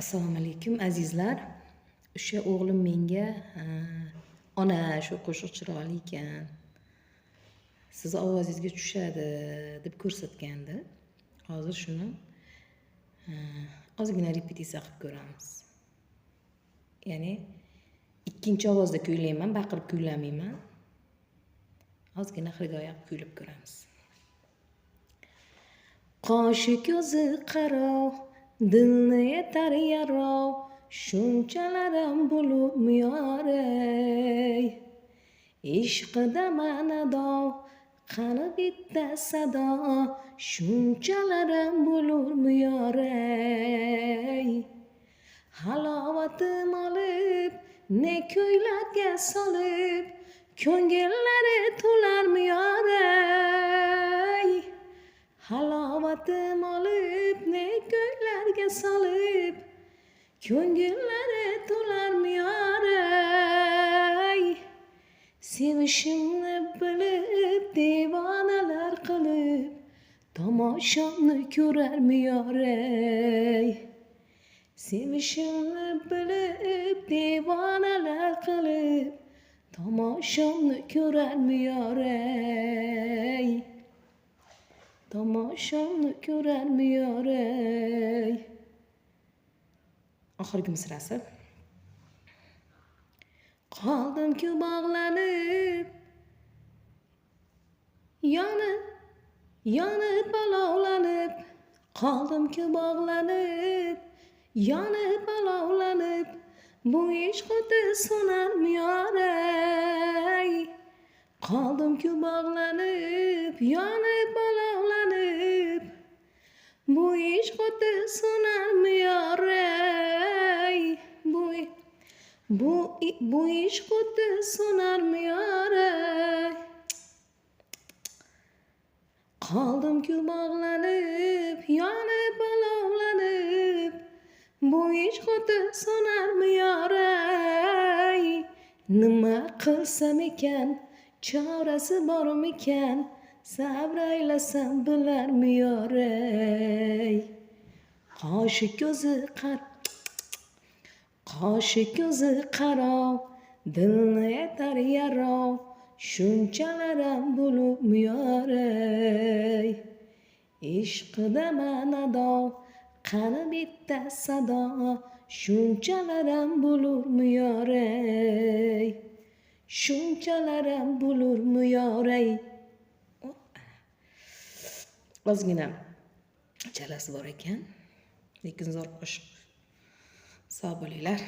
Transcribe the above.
Assalomu alaykum azizlar. O'sha o'g'lim menga ona shu qo'shiq chiroyli ekan, sizni ovozingizga tushadi deb ko'rsatgandi. Hozir shuni ozgina repetitsiya qilib ko'ramiz. Ya'ni ikkinchi ovozda kuylayman, baqirib kuylamayman. Ozgina xirgoyi kuylab ko'ramiz. Qoshi ko'zi qaro, dilni yetar yarov, shunchalarim bo'lib miyorey. Ishqida manadov, qani bitta sado, shunchalarim bo'lib miyorey. Halovatim olib, ne ko'ylarga solib, ko'ngillari to'lar miyorey. Halovatim olib, ne ko'ylarga solib, ko'ngillari to'lar miyorey. Sevishimni bilib, devonalar qilib, tomoshomni ko'rar miyorey. Sevishimni bilib, devonalar qilib, tomoshomni ko'rar miyorey. Tomoshomni ko'rar miyorey. Oxirgi misrasi. Qoldim-ku bog'lanib, yonib balovlanib, qoldim-ku bog'lanib, yonib balovlanib, bu ish xuddi so'nar miyorey. Qoldim-ku bog'lanib, yonib balovlanib, bu ish xuddi so'nar miyorey. Bu ish xuddi so'nar miyorey. Qoldim-ku bog'lanib, yonib balovlanib, bu ish xuddi so'nar miyorey. Nima qilsam ekan, chorasi bormikan, sabr aylasam bilar miyorey. Qoshi ko'zi qaro, dilni yetar yarov, shunchalarim bo'lib miyorey. Ishqida manadov, qani bitta sado, shunchalarim bo'lib miyorey. Shunchalarim bo'lur miyorey. Ozgina chalasi bor ekan, lekin zo'r qo'shiq. Sog' bo'linglar.